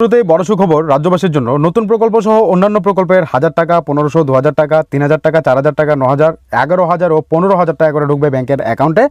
শুরুতেই বড় সুখবর রাজ্যবাসীর জন্য নতুন প্রকল্প সহ অন্যান্য প্রকল্পের 1000 টাকা, 1500, 2000 টাকা, 3000 টাকা, 4000 টাকা, 9000, 11000 ও 15000 টাকা করে ঢুকবে ব্যাংকের অ্যাকাউন্টে।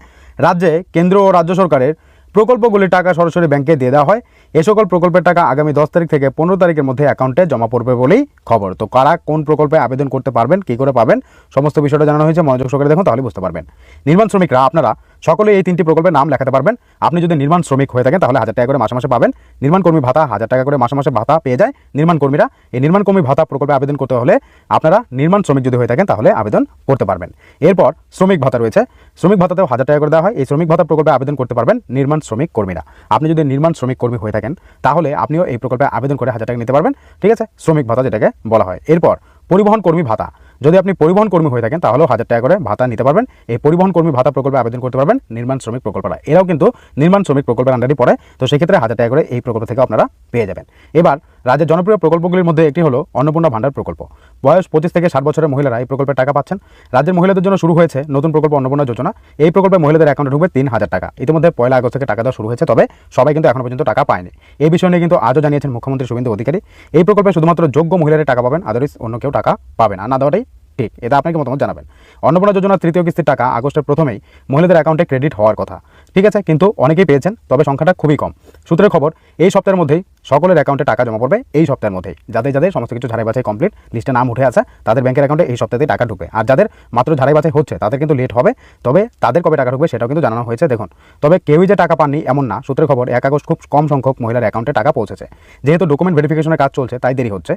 রাজ্যে কেন্দ্র ও রাজ্য সরকারের প্রকল্পগুলির টাকা সরাসরি ব্যাংকে দিয়ে দেওয়া হয়। এই সকল প্রকল্পের টাকা আগামী 10 তারিখ থেকে 15 তারিখের মধ্যে অ্যাকাউন্টে জমা পড়বে বলেই খবর। তো কারা কোন প্রকল্পে আবেদন করতে পারবেন, কী করে পাবেন, সমস্ত বিষয়টা জানানো হয়েছে। মনোযোগ সহকারে দেখুন, তাহলে বুঝতে পারবেন। নির্মাণ শ্রমিকরা আপনারা সকলে এই 3টি প্রকল্পের নাম লেখাতে পারবেন। আপনি যদি নির্মাণ শ্রমিক হয়ে থাকেন তাহলে 1000 টাকা করে মাসে মাসে পাবেন। নির্মাণ কর্মী ভাতা 1000 টাকা করে মাসে মাসে ভাতা পেয়ে যায় নির্মাণ কর্মীরা। এই নির্মাণ কর্মী ভাতা প্রকল্পে আবেদন করতে হলে আপনারা নির্মাণ শ্রমিক যদি হয়ে থাকেন তাহলে আবেদন করতে পারবেন। এরপর শ্রমিক ভাতা রয়েছে, শ্রমিক ভাতাতেও 1000 টাকা করে দেওয়া হয়। এই শ্রমিক ভাতা প্রকল্পে আবেদন করতে পারবেন নির্মাণ শ্রমিক কর্মীরা। আপনি যদি নির্মাণ শ্রমিক কর্মী হয়ে থাকেন তাহলে আপনিও এই প্রকল্পে আবেদন করে 1000 টাকা নিতে পারবেন। ঠিক আছে, শ্রমিক ভাতা যেটাকে বলা হয়। এরপর পরিবহন কর্মী ভাতা, যদি আপনি পরিবহন কর্মী হয়ে থাকেন তাহলেও 1000 টাকা করে ভাতা নিতে পারবেন। এই পরিবহন কর্মী ভাতা প্রকল্পে আবেদন করতে পারবেন নির্মাণ শ্রমিক প্রকল্পরা। এরাও কিন্তু নির্মাণ শ্রমিক প্রকল্পের আন্ডারে পড়ে। তো সেক্ষেত্রে 1000 টাকা করে এই প্রকল্প থেকে আপনারা পেয়ে যাবেন। এবার রাজ্যের জনপ্রিয় প্রকল্পগুলির মধ্যে একটি হলো অন্নপূর্ণা ভাণ্ডার প্রকল্প। বয়স 25 থেকে 60 বছরের মহিলারা এই প্রকল্পের টাকা পাচ্ছেন। রাজ্যের মহিলাদের জন্য শুরু হয়েছে নতুন প্রকল্প অন্নপূর্ণা যোজনা। এই প্রকল্পে মহিলাদের অ্যাকাউন্টে ঢুকবে 3000 টাকা। ইতিমধ্যে 1 আগস্ট থেকে টাকা দেওয়া শুরু হয়েছে, তবে সবাই কিন্তু এখনো পর্যন্ত টাকা পায়নি। এই বিষয় নিয়ে কিন্তু আজও জানিয়েছেন মুখ্যমন্ত্রী শুভেন্দু অধিকারী। এই প্রকল্পে শুধুমাত্র যোগ্য মহিলারা টাকা পাবেন, আদারওয়াইজ অন্য কেউ টাকা পাবে না। দেওয়াটাই ঠিক, এটা আপনাকে মতামত জানাবেন। অন্নপূর্ণা যোজনার 3য় কিস্তির টাকা আগস্টের প্রথমেই মহিলাদের অ্যাকাউন্টে ক্রেডিট হওয়ার কথা। ঠিক আছে, কিন্তু অনেকেই পেয়েছেন, তবে সংখ্যাটা খুবই কম। সূত্রের খবর, এই সপ্তাহের মধ্যেই সকলের অ্যাকাউন্টে টাকা জমা পড়বে। এই সপ্তাহের মধ্যেই যাদের যাদের সমস্ত কিছু ঝাড়াই বাছাই কমপ্লিট, লিস্টে নাম উঠে আছে, তাদের ব্যাংকের অ্যাকাউন্টে এই সপ্তাহেই টাকা ঢুকবে। আর যাদের মাত্র ঝাড়াই বাছাই হচ্ছে তাদের কিন্তু লেট হবে, তবে তাদের কবে টাকা ঢুকবে সেটাও কিন্তু জানানো হয়েছে। দেখুন, তবে কেউই যে টাকা পাননি এমন না। সূত্রের খবর, 1 আগস্ট খুব কম সংখ্যক মহিলার অ্যাকাউন্টে টাকা পৌঁছেছে। যেহেতু ডকুমেন্ট ভেরিফিকেশনের কাজ চলছে তাই দেরি হচ্ছে।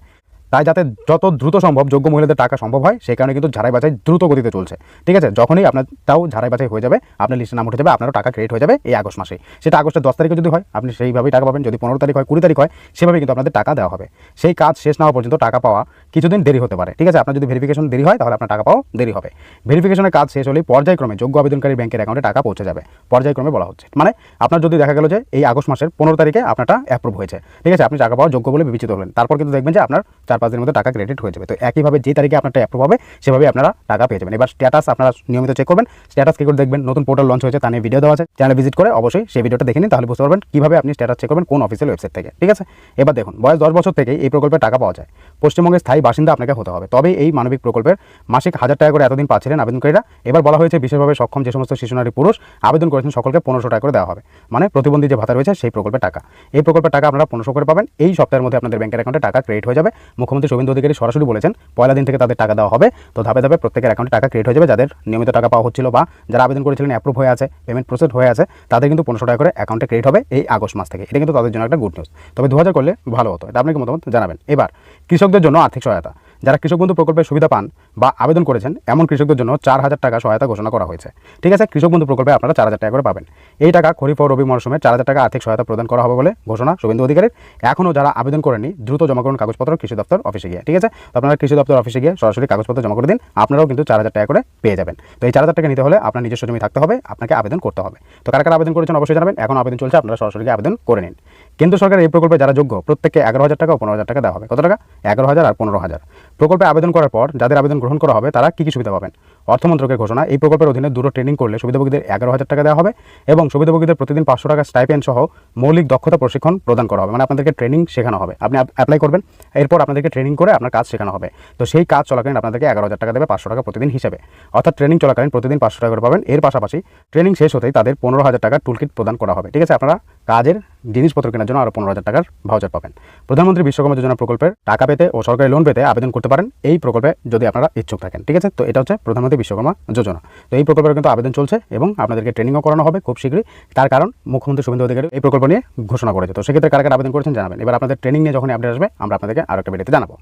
তাই যাতে যত দ্রুত সম্ভব যোগ্য মহিলাদের টাকা সম্ভব হয় সেই কারণে কিন্তু ঝাড়াই বাছাই দ্রুত গতিতে চলছে। ঠিক আছে, যখনই আপনার তাও ঝাড়াই বাছাই হয়ে যাবে, আপনার লিস্টে নাম উঠে যাবে, আপনারও টাকা ক্রেডিট হয়ে যাবে এই আগস্ট মাসে। সেটা আগস্টের 10 তারিখে যদি হয় আপনি সেইভাবেই টাকা পাবেন, যদি 15 তারিখ হয়, 20 তারিখ হয়, সেভাবেই কিন্তু আপনাদের টাকা দেওয়া হবে। সেই কাজ শেষ না হওয়া পর্যন্ত টাকা পাওয়া কিছুদিন দেরি হতে পারে। ঠিক আছে, আপনার যদি ভেরিফিকেশন দেরি হয় তাহলে আপনার টাকা পাওয়া দেরি হবে। ভেরিফিকেশনের কাজ শেষ হলেই পর্যায়ক্রমে যোগ্য আবেদনকারী ব্যাংকের অ্যাকাউন্টে টাকা পৌঁছে যাবে। পর্যায়ক্রমে বলা হচ্ছে, মানে আপনার যদি দেখা গেল যে এই আগস্ট মাসের 15 তারিখে আপনারটা অ্যাপ্রুভ হয়েছে, ঠিক আছে, আপনি টাকা পাওয়া যোগ্য বলে বিবেচিত হলেন, তারপর কিন্তু দেখবেন যে আপনার 4-5 দিনের মধ্যে টাকা ক্রেডিট হয়ে যাবে। তো একইভাবে যে তারিখে আপনারটা অ্যাপ্রুভ হবে সেভাবে আপনারা টাকা পেয়ে যাবেন। এবার স্ট্যাটাস আপনারা নিয়মিত চেক করবেন। স্ট্যাটাস কী করে দেখবেন, নতুন পোর্টাল লঞ্চ হয়েছে, তা নিয়ে ভিডিও দেওয়া আছে, চ্যানেলে ভিজিট করে অবশ্যই সেই ভিডিওটা দেখে নিন, তাহলে বুঝতে পারবেন কীভাবে আপনি স্ট্যাটাস চেক করবেন কোন অফিসিয়াল ওয়েবসাইট থেকে। ঠিক আছে, এবার দেখুন, বয়স 10 বছর থেকে এই প্রকল্পে টাকা পাওয়া যায়। পশ্চিমবঙ্গের স্থায়ী বাসিন্দা আপনাকে হতে হবে, তবে এই মানবিক প্রকল্পের মাসিক 1000 টাকা করে এতদিন পাচ্ছিলেন আবেদনকারীরা। এবার বলা হয়েছে বিশেষভাবে সক্ষম যে সমস্ত শিশু নারী পুরুষ আবেদন করেছেন সকলকে 1500 টাকা করে দেওয়া হবে, মানে প্রতিবন্ধী যে ভাতা রয়েছে সেই প্রকল্পের টাকা। এই প্রকল্পের টাকা আপনারা 1500 করে পাবেন। এই সপ্তাহের মধ্যে আপনাদের ব্যাংকের অ্যাকাউন্টে টাকা ক্রেডিট হয়ে যাবে। মুখ্যমন্ত্রী শুভেন্দু অধিকারী সরাসরি বলেছেন 1 দিন থেকে তাদের টাকা দেওয়া হবে। তো ধাপে ধাপে প্রত্যেকের অ্যাকাউন্টে টাকা ক্রেডিট হয়ে যাবে। যাদের নিয়মিত টাকা পাওয়া হচ্ছিল বা যারা আবেদন করেছিলেন অ্যাপ্রুভ হয়ে আছে, পেমেন্ট প্রসেস হয়ে আছে, তাদের কিন্তু 1500 টাকা করে অ্যাকাউন্টে ক্রেডিট হবে এই আগস্ট মাস থেকে। এটা কিন্তু তাদের জন্য একটা গুড নিউজ। তবে 2000 করলে ভালো হতো, এটা আপনাকে মতামত জানাবেন। এবার কৃষকদের জন্য আর্থিক সহায়তা, যারা কৃষক বন্ধু প্রকল্পের সুবিধা পান বা আবেদন করেছেন এমন কৃষকদের জন্য 4000 টাকা সহায়তা ঘোষণা করা হয়েছে। ঠিক আছে, কৃষক বন্ধু প্রকল্পে আপনারা 4000 টাকা করে পাবেন। এই টাকা খরিফ ও রবি মরশুমে 4000 টাকা আর্থিক সহায়তা প্রদান করা হবে বলে ঘোষণা শুভেন্দু অধিকারীর। এখনও যারা আবেদন করেননি দ্রুত জমা করুন কাগজপত্র কৃষি দপ্তর অফিসে গিয়ে। ঠিক আছে, তো আপনারা কৃষি দপ্তর অফিসে গিয়ে সরাসরি কাগজপত্র জমা করে দিন, আপনারাও কিন্তু 4000 টাকা করে পেয়ে যাবেন। তো এই 4000 টাকা নিতে হলে আপনার নিজস্ব জমি থাকতে হবে, আপনাকে আবেদন করতে হবে। তো কারা কারা আবেদন করেছেন অবশ্যই জানাবেন। এখন আবেদন চলছে, আপনারা সরাসরি আবেদন করে নিন। কেন্দ্র সরকার এই প্রকল্পে যারা যোগ্য প্রত্যেককে 11000 টাকা ও 15000 টাকা দেওয়া হবে। কত টাকা? 11000 আর 15000। প্রকল্পে আবেদন করার পর যাদের আবেদন গ্রহণ করা হবে তারা কী কী সুবিধা পাবেন? অর্থমন্ত্রকের ঘোষণা, এই প্রকল্পের অধীনে দুটো ট্রেনিং করলে সুবিধাভোগীদের 11000 টাকা দেওয়া হবে এবং সুবিধাভোগীদের প্রতিদিন 500 টাকা স্টাইপেন্ড সহ মৌলিক দক্ষতা প্রশিক্ষণ প্রদান করা হবে। মানে আপনাদেরকে ট্রেনিং শেখানো হবে, আপনি অ্যাপ্লাই করবেন, এরপর আপনাদেরকে ট্রেনিং করে আপনার কাজ শেখানো হবে। তো সেই কাজ চলাকালীন আপনাদেরকে 11000 টাকা দেবে, 500 টাকা প্রতিদিন হিসেবে। অর্থাৎ ট্রেনিং চলাকালীন প্রতিদিন 500 টাকা করে পাবেন। এর পাশাপাশি ট্রেনিং শেষ হতেই তাদের 15000 টাকার টুলকিট প্রদান করা হবে। ঠিক আছে, আপনারা কাজের জিনিসপত্র কেনার জন্য আরও 15000 টাকার ভাউচার পাবেন। প্রধানমন্ত্রী বিশ্বকর্মা যোজনা প্রকল্পের টাকা পেতে ও সরকারি লোন পেতে আবেদন করতে পারেন এই প্রকল্পে যদি আপনারা ইচ্ছুক থাকেন। ঠিক আছে, তো এটা হচ্ছে প্রধানমন্ত্রী বিশ্বকর্মা যোজনা। তো এই প্রকল্পের কিন্তু আবেদন চলছে এবং আপনাদেরকে ট্রেনিংও করানো হবে খুব শীঘ্রই। তার কারণ মুখ্যমন্ত্রী শুভেন্দু অধিকারী এই প্রকল্প নিয়ে ঘোষণা করেছে। তো সেক্ষেত্রে কারা কারা আবেদন করেছেন জানাবেন। এবার আপনাদের ট্রেনিং নিয়ে যখন আপডেট আসবে আমরা আপনাদেরকে আরও একটা ভিডিওতে জানাবো।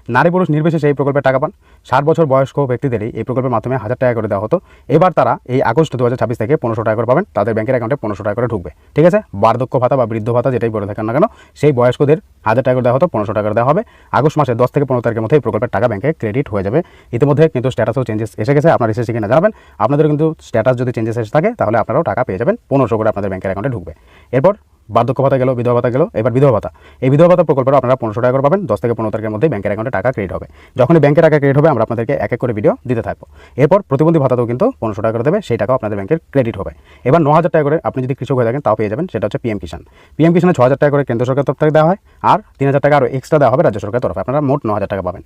নারী পুরুষ নির্বিশেষে এই প্রকল্পের টাকা পান। 60 বছর বয়স্ক ব্যক্তিদেরই এই প্রকল্পের মাধ্যমে 1000 টাকা করে দেওয়া হতো। এবার তারা এই আগস্ট 2026 থেকে 1500 টাকা করে পাবেন, তাদের ব্যাংকের অ্যাকাউন্টে 1500 টাকা করে ঢুকবে। ঠিক আছে, বার্ধক্য ভাতা বা বৃদ্ধ ভাতা যেটাই বলে থাকেন না কেন, সেই বয়স্কদের 1000 টাকা করে দেওয়া হতো, 1500 টাকা করে দেওয়া হবে। আগস্ট মাসে 10 থেকে 15 তারিখের মধ্যে এই প্রকল্পের টাকা ব্যাংকে ক্রেডিট হয়ে যাবে। ইতিমধ্যে কিন্তু স্ট্যাটাসও চেঞ্জেস এসে গেছে, আপনারা এসেছে কিনা জানাবেন। আপনাদের কিন্তু স্ট্যাটাস যদি চেঞ্জেস এসে থাকে তাহলে আপনারাও টাকা পেয়ে যাবেন, 1500 করে আপনাদের ব্যাংকের অ্যাকাউন্টে ঢুকবে। এরপর বার্ধক্য ভাতা গেল, বিধবা ভাতা গেল, এবার বিধবা ভাতা। এই বিধবা ভাতা প্রকল্পের আপনারা 1500 টাকা করে পাবেন। 10 থেকে 15 তারিখের মধ্যে ব্যাংকের অ্যাকাউন্টে টাকা ক্রেডিট হবে। যখনই ব্যাংকের টাকা ক্রেডিট হবে আমরা আপনাদেরকে এক এক করে ভিডিও দিতে থাকবো। এরপর প্রতিবন্ধী ভাতাতেও কিন্তু 1500 টাকা করে দেবে, সেই টাকাও আপনাদের ব্যাংকের ক্রেডিট হবে। এবার 9000 টাকা করে আপনি যদি কৃষক হয়ে থাকেন তাও পেয়ে যাবেন, সেটা হচ্ছে পিএম কিষাণ। পিএম কিষাণে 6000 টাকা করে কেন্দ্র সরকার তরফ থেকে দেওয়া হয় আর 3,000 টাকা আরও এক্সট্রা দেওয়া হবে রাজ্য সরকারের তরফে। আপনারা মোট 9,000 টাকা পাবেন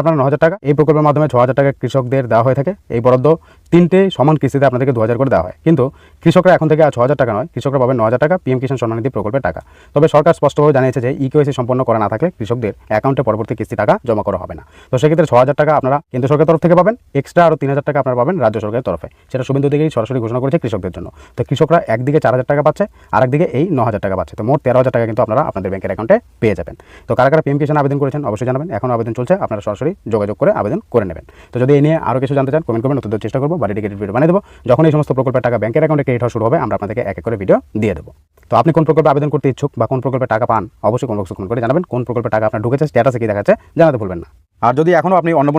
আপনারা 9,000 টাকা। এই প্রকল্পের মাধ্যমে 6,000 টাকা কৃষকদের দেওয়া হয়ে থাকে। এই বরাদ্দ 3টে সমান কিস্তিতে আপনাদেরকে 2,000 করে দেওয়া হয়। কিন্তু কৃষকরা এখন থেকে আর 6,000 টাকা নয়, কৃষকরা পাবেন 9,000 টাকা পিএম কিষাণ সম্মান নিধি প্রকল্পের টাকা। তবে সরকার স্পষ্টভাবে জানিয়েছে যে ইকেওয়াইসি সম্পন্ন করা না থাকলে কৃষকদের অ্যাকাউন্টে পরবর্তী কিস্তি টাকা জমা করা হবে না। তো সেক্ষেত্রে 6,000 টাকা আপনারা কেন্দ্র সরকারের তরফ থেকে পাবেন, এক্সট্রা আরও 3,000 টাকা আপনারা পাবেন রাজ্য সরকারের তরফে। সেটা শুভেন্দু অধিকারী সরাসরি ঘোষণা করেছে কৃষকদের জন্য। তো কৃষকরা একদিকে 4,000 টাকা পাচ্ছে, আর একদিকে এই 9,000 টাকা পাচ্ছে। তো মোট 13,000 টাকা কিন্তু আপনারা আপনাদের ব্যাংকের অ্যাকাউন্টে পেয়ে যাবেন। তো কারা কারা পিএম কিষাণ আবেদন করেছেন অবশ্যই জানাবেন। এখনও আবেদন চলছে, আপনারা সরাসরি যোগাযোগ করে আবেদন করে নেবেন। তো যদি এই নিয়ে আরও কিছু জানতে চান কমেন্ট করবেন, নতুন চেষ্টা করবো বা ডেডিকেটেড ভিডিও বানিয়ে দেবো। যখন এই সমস্ত প্রকল্পের টাকা ব্যাংকের অ্যাকাউন্টে ক্রেডিট হওয়া শুরু হবে, আমরা আপনাদেরকে এক এক করে ভিডিও দিয়ে দেবো। তো আপনি কোন প্রকল্পে আবেদন করতে ইচ্ছুক বা কোন প্রকল্পে টাকা পান অবশ্যই কমেন্ট বক্সে কমেন্ট করে জানাবেন। কোন প্রকল্পে টাকা আপনার ঢুকেছে, স্ট্যাটাসে কি দেখাচ্ছে জানাতে ভুলবেন না। আর যদি এখনও আপনি অন্য